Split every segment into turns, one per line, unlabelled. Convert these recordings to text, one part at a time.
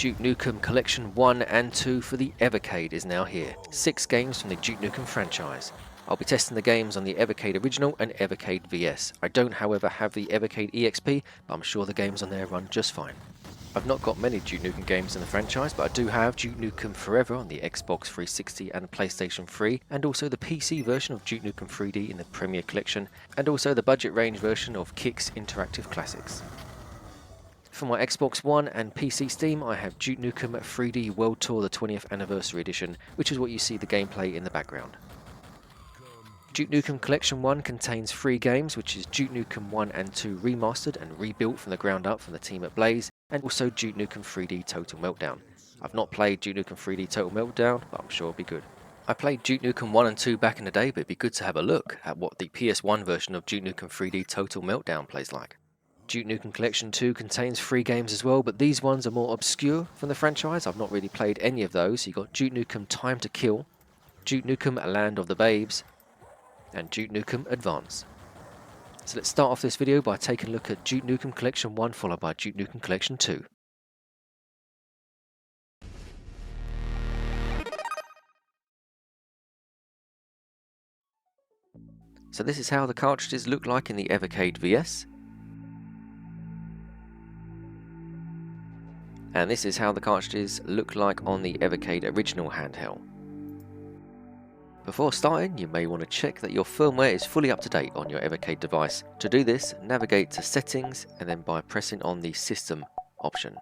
Duke Nukem Collection 1 and 2 for the Evercade is now here. 6 games from the Duke Nukem franchise. I'll be testing the games on the Evercade Original and Evercade VS. I don't, however, have the Evercade EXP, but I'm sure the games on there run just fine. I've not got many Duke Nukem games in the franchise, but I do have Duke Nukem Forever on the Xbox 360 and PlayStation 3, and also the PC version of Duke Nukem 3D in the Premier Collection, and also the budget range version of Kick's Interactive Classics. For my Xbox One and PC Steam, I have Duke Nukem 3D World Tour the 20th Anniversary Edition, which is what you see the gameplay in the background. Duke Nukem Collection 1 contains 3 games, which is Duke Nukem 1 and 2 remastered and rebuilt from the ground up from the team at Blaze, and also Duke Nukem 3D Total Meltdown. I've not played Duke Nukem 3D Total Meltdown, but I'm sure it'll be good. I played Duke Nukem 1 and 2 back in the day, but it'd be good to have a look at what the PS1 version of Duke Nukem 3D Total Meltdown plays like. Duke Nukem Collection 2 contains 3 games as well, but these ones are more obscure from the franchise. I've not really played any of those. You got Duke Nukem Time to Kill, Duke Nukem Land of the Babes, and Duke Nukem Advance. So let's start off this video by taking a look at Duke Nukem Collection 1 followed by Duke Nukem Collection 2. So this is how the cartridges look like in the Evercade VS. And this is how the cartridges look like on the Evercade Original handheld. Before starting, you may want to check that your firmware is fully up to date on your Evercade device. To do this, navigate to Settings and then by pressing on the System option.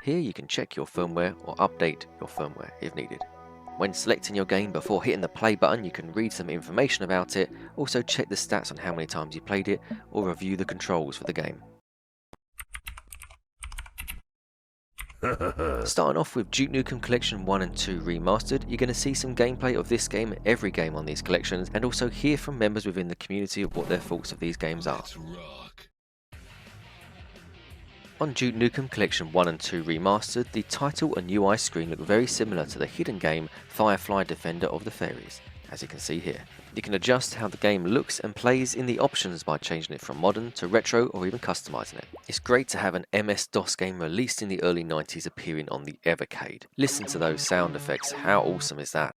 Here you can check your firmware or update your firmware if needed. When selecting your game before hitting the play button, you can read some information about it, also check the stats on how many times you played it, or review the controls for the game. Starting off with Duke Nukem Collection 1 and 2 Remastered, you're going to see some gameplay of this game and every game on these collections, and also hear from members within the community of what their thoughts of these games are. On Duke Nukem Collection 1 and 2 Remastered, the title and UI screen look very similar to the hidden game Firefly Defender of the Fairies, as you can see here. You can adjust how the game looks and plays in the options by changing it from modern to retro or even customizing it. It's great to have an MS-DOS game released in the early 90s appearing on the Evercade. Listen to those sound effects, how awesome is that?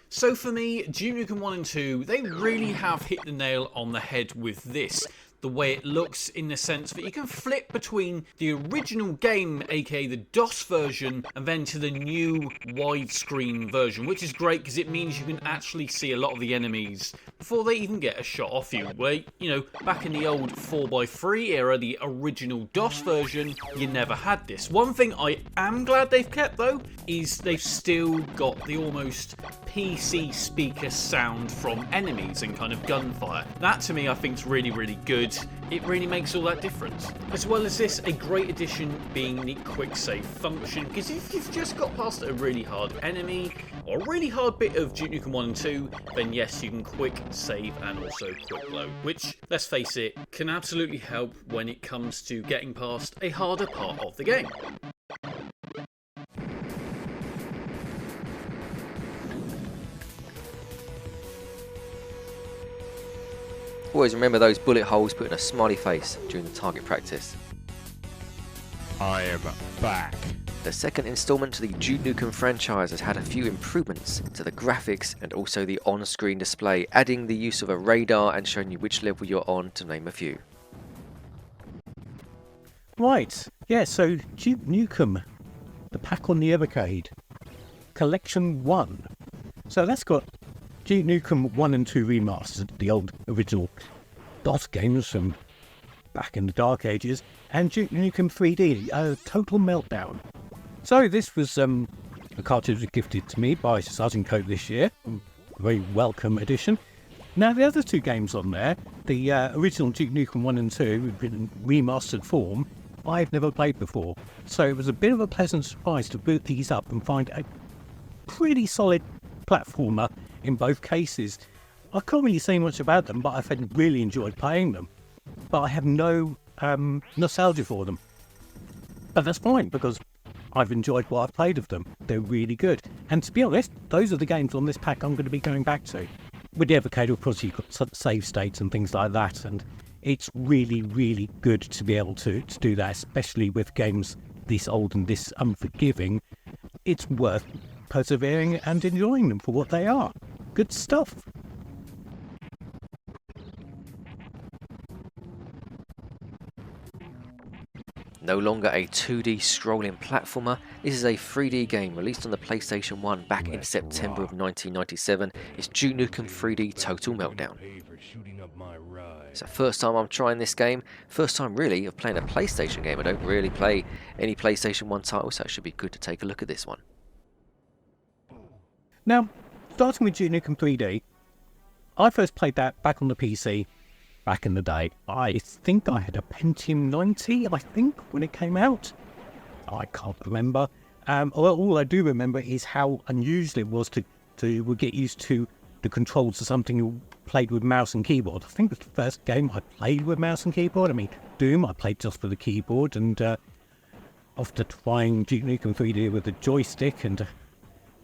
So for me, Duke Nukem 1 and 2, they really have hit the nail on the head with this. The way it looks, in the sense that you can flip between the original game, aka the DOS version, and then to the new widescreen version, which is great because it means you can actually see a lot of the enemies before they even get a shot off you. Where, you know, back in the old 4x3 era, the original DOS version, you never had this. One thing I am glad they've kept though, is they've still got the almost PC speaker sound from enemies and kind of gunfire. That to me I think is really, really good. It really makes all that difference. As well as this, a great addition being the quick save function, because if you've just got past a really hard enemy or a really hard bit of Duke Nukem 1 and 2, then yes, you can quick save and also quick load, which, let's face it, can absolutely help when it comes to getting past a harder part of the game.
Always remember those bullet holes put in a smiley face during the target practice.
I am back.
The second installment to the Duke Nukem franchise has had a few improvements to the graphics and also the on-screen display, adding the use of a radar and showing you which level you're on, to name a few.
Right, yeah, so Duke Nukem, the pack on the Evercade, Collection 1. So that's got Duke Nukem 1 and 2 Remastered, the old original DOS games from back in the dark ages, and Duke Nukem 3D, Total Meltdown. So this was a cartridge gifted to me by Sergeant Coke this year, a very welcome addition. Now the other 2 games on there, the original Duke Nukem 1 and 2 in remastered form, I've never played before. So it was a bit of a pleasant surprise to boot these up and find a pretty solid platformer in both cases. I can't really say much about them, but I've really enjoyed playing them. But I have no nostalgia for them. But that's fine, because I've enjoyed what I've played of them. They're really good. And to be honest, those are the games on this pack I'm going to be going back to. With the Evercade, of course, you've got save states and things like that, and it's really, really good to be able to do that, especially with games this old and this unforgiving, it's worth persevering and enjoying them for what they are. Good stuff.
No longer a 2D scrolling platformer, this is a 3D game released on the PlayStation 1 back in September of 1997. It's Duke Nukem 3D Total Meltdown. It's the first time I'm trying this game, first time really of playing a PlayStation game. I don't really play any PlayStation 1 titles, so it should be good to take a look at this one.
Now, starting with Duke Nukem 3D, I first played that back on the PC back in the day. I think I had a Pentium 90, when it came out. I can't remember. All I do remember is how unusual it was to get used to the controls of something you played with mouse and keyboard. I think it was the first game I played with mouse and keyboard. I mean, Doom I played just with the keyboard, and after trying Duke Nukem 3D with a joystick and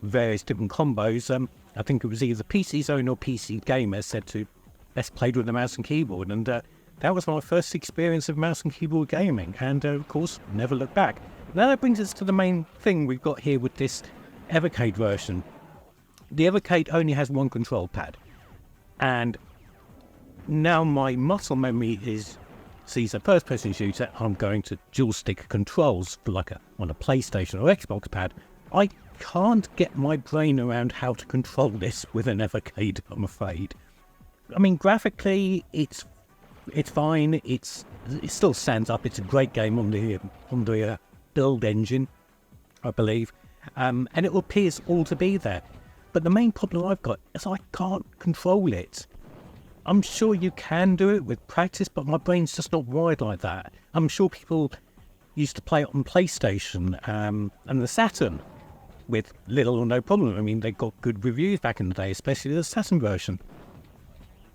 various different combos, I think it was either PC Zone or PC Gamer said to best played with the mouse and keyboard, and that was my first experience of mouse and keyboard gaming, and of course never looked back. Now that brings us to the main thing we've got here with this Evercade version. The Evercade only has one control pad, and now my muscle memory sees a first-person shooter. I'm going to dual stick controls for on a PlayStation or Xbox pad. I can't get my brain around how to control this with an Evercade, I'm afraid. I mean, graphically, it's fine. It still stands up. It's a great game on the build engine, I believe, and it appears all to be there. But the main problem I've got is I can't control it. I'm sure you can do it with practice, but my brain's just not wired like that. I'm sure people used to play it on PlayStation and the Saturn with little or no problem. I mean, they got good reviews back in the day, especially the Saturn version.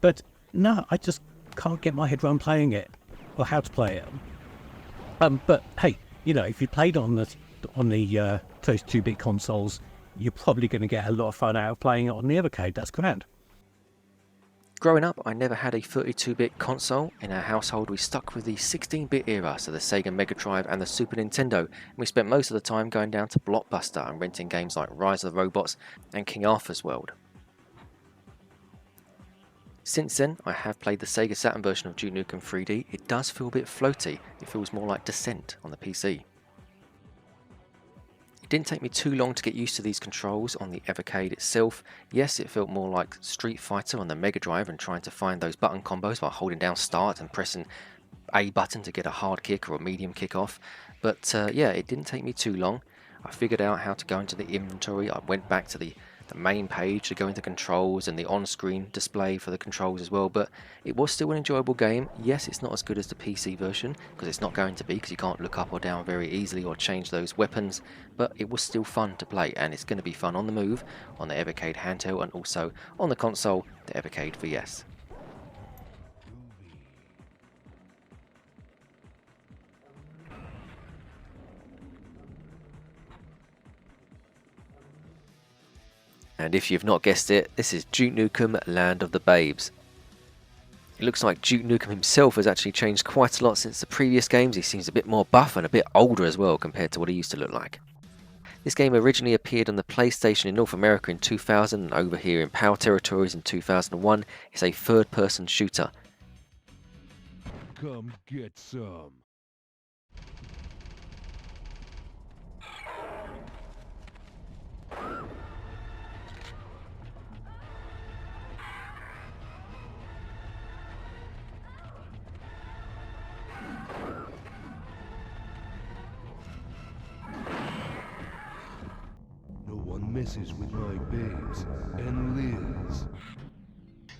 But no, I just can't get my head around playing it or how to play it. But hey, if you played on the first 2-bit consoles, you're probably going to get a lot of fun out of playing it on the Evercade. That's grand.
Growing up, I never had a 32-bit console. In our household, we stuck with the 16-bit era, so the Sega Mega Drive and the Super Nintendo. And we spent most of the time going down to Blockbuster and renting games like Rise of the Robots and King Arthur's World. Since then, I have played the Sega Saturn version of Duke Nukem 3D. It does feel a bit floaty. It feels more like Descent on the PC. It didn't take me too long to get used to these controls on the Evercade itself. Yes, it felt more like Street Fighter on the Mega Drive and trying to find those button combos by holding down start and pressing A button to get a hard kick or a medium kick off. But yeah, it didn't take me too long. I figured out how to go into the inventory. I went back to the main page to go into controls and the on-screen display for the controls as well, but it was still an enjoyable game. Yes, it's not as good as the PC version, because it's not going to be, because you can't look up or down very easily or change those weapons, but it was still fun to play, and it's going to be fun on the move, on the Evercade handheld, and also on the console, the Evercade VS. And if you've not guessed it, this is Duke Nukem Land of the Babes. It looks like Duke Nukem himself has actually changed quite a lot since the previous games. He seems a bit more buff and a bit older as well compared to what he used to look like. This game originally appeared on the PlayStation in North America in 2000 and over here in PAL territories in 2001. It's a third-person shooter.
Come get some. Messes with my babes and lives.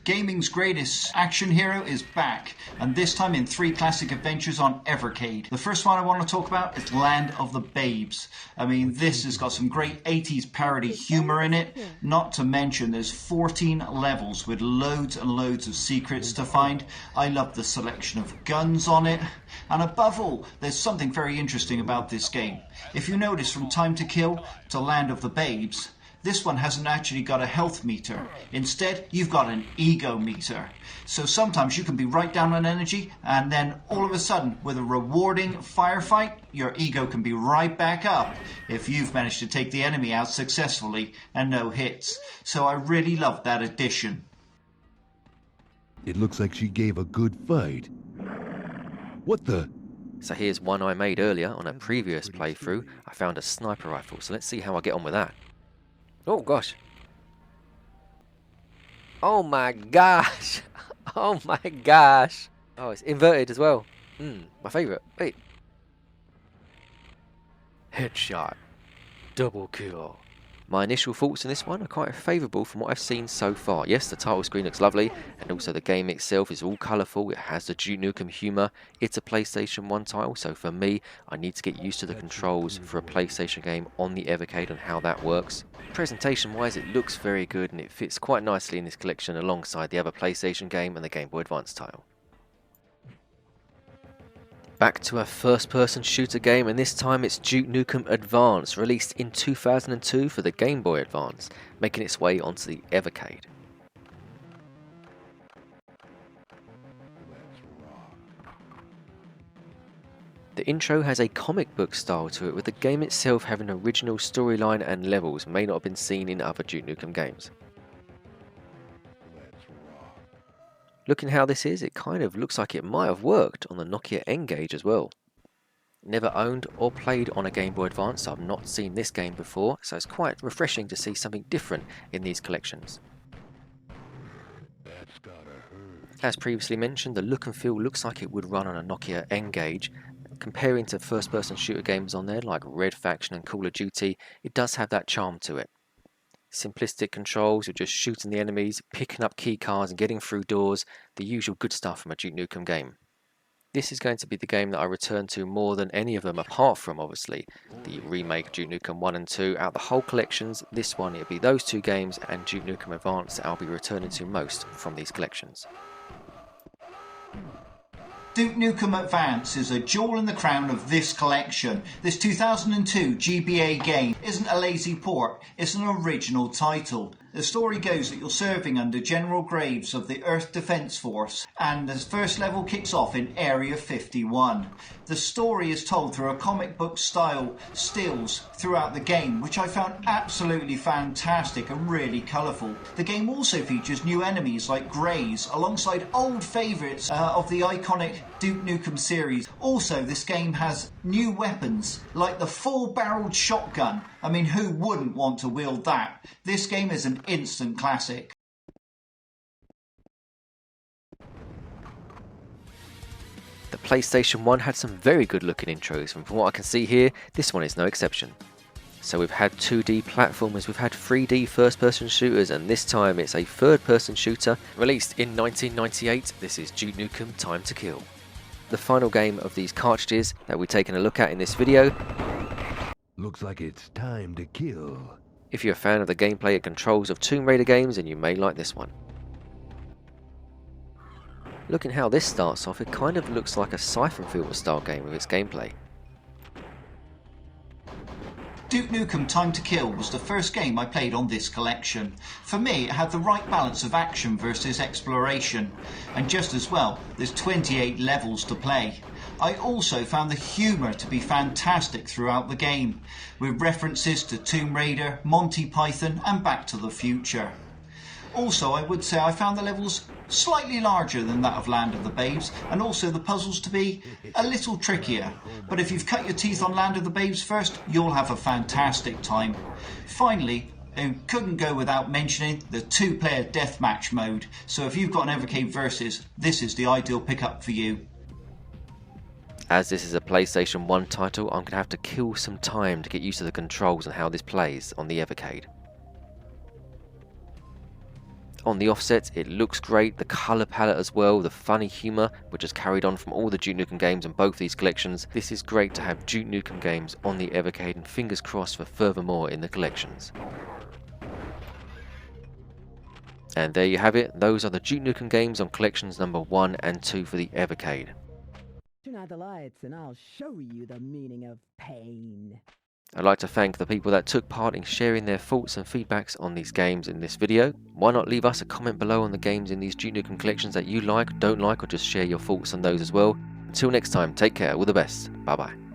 Gaming's greatest action hero is back, and this time in 3 classic adventures on Evercade. The first one I want to talk about is Land of the Babes. I mean, this has got some great 80s parody humour in it, not to mention there's 14 levels with loads and loads of secrets to find. I love the selection of guns on it, and above all, there's something very interesting about this game. If you notice, from Time to Kill to Land of the Babes, This one hasn't actually got a health meter. Instead, you've got an ego meter. So sometimes you can be right down on energy, and then all of a sudden, with a rewarding firefight, your ego can be right back up if you've managed to take the enemy out successfully and no hits. So I really love that addition.
It looks like she gave a good fight. What the?
So here's one I made earlier on a previous playthrough. I found a sniper rifle, so let's see how I get on with that. Oh gosh. Oh my gosh. Oh my gosh. Oh, it's inverted as well. My favourite. Wait. Headshot. Double kill. My initial thoughts on this one are quite favourable from what I've seen so far. Yes, the title screen looks lovely, and also the game itself is all colourful. It has the Duke Nukem humour. It's a PlayStation 1 title, so for me, I need to get used to the controls for a PlayStation game on the Evercade and how that works. Presentation-wise, it looks very good, and it fits quite nicely in this collection alongside the other PlayStation game and the Game Boy Advance title. Back to a first-person shooter game, and this time it's Duke Nukem Advance, released in 2002 for the Game Boy Advance, making its way onto the Evercade. The intro has a comic book style to it, with the game itself having an original storyline and levels may not have been seen in other Duke Nukem games. Looking how this is, it kind of looks like it might have worked on the Nokia N-Gage as well. Never owned or played on a Game Boy Advance, so I've not seen this game before, so it's quite refreshing to see something different in these collections. As previously mentioned, the look and feel looks like it would run on a Nokia N-Gage. Comparing to first-person shooter games on there like Red Faction and Call of Duty, it does have that charm to it. Simplistic controls, you're just shooting the enemies, picking up key cards and getting through doors, the usual good stuff from a Duke Nukem game. This is going to be the game that I return to more than any of them, apart from obviously the remake Duke Nukem 1 and 2. Out of the whole collections, this one, it'll be those two games and Duke Nukem Advance that I'll be returning to most from these collections.
Duke Nukem Advance is a jewel in the crown of this collection. This 2002 GBA game isn't a lazy port, it's an original title. The story goes that you're serving under General Graves of the Earth Defense Force, and the first level kicks off in Area 51. The story is told through a comic book style stills throughout the game, which I found absolutely fantastic and really colourful. The game also features new enemies like Greys, alongside old favourites of the iconic Duke Nukem series. Also, this game has new weapons, like the full-barreled shotgun. I mean, who wouldn't want to wield that? This game is an instant classic.
The PlayStation 1 had some very good looking intros, and from what I can see here, this one is no exception. So we've had 2D platformers, we've had 3D first person shooters, and this time it's a third person shooter. Released in 1998, this is Duke Nukem Time to Kill. The final game of these cartridges that we're taking a look at in this video.
Looks like it's time to kill.
If you're a fan of the gameplay and controls of Tomb Raider games, then you may like this one. Looking how this starts off, it kind of looks like a Siphon Filter style game with its gameplay.
Duke Nukem Time to Kill was the first game I played on this collection. For me, it had the right balance of action versus exploration, and just as well, there's 28 levels to play. I also found the humour to be fantastic throughout the game, with references to Tomb Raider, Monty Python and Back to the Future. Also, I would say I found the levels slightly larger than that of Land of the Babes, and also the puzzles to be a little trickier. But if you've cut your teeth on Land of the Babes first, you'll have a fantastic time. Finally, I couldn't go without mentioning the two-player deathmatch mode, so if you've got an Evercade Versus, this is the ideal pickup for you.
As this is a PlayStation 1 title, I'm going to have to kill some time to get used to the controls and how this plays on the Evercade. On the offset, it looks great, the colour palette as well, the funny humour, which is carried on from all the Duke Nukem games in both these collections. This is great to have Duke Nukem games on the Evercade, and fingers crossed for furthermore in the collections. And there you have it, those are the Duke Nukem games on collections number 1 and 2 for the Evercade.
Turn out the lights and I'll show you the meaning of pain.
I'd like to thank the people that took part in sharing their thoughts and feedbacks on these games in this video. Why not leave us a comment below on the games in these Duke Nukem collections that you like, don't like, or just share your thoughts on those as well. Until next time, take care, all the best, bye bye.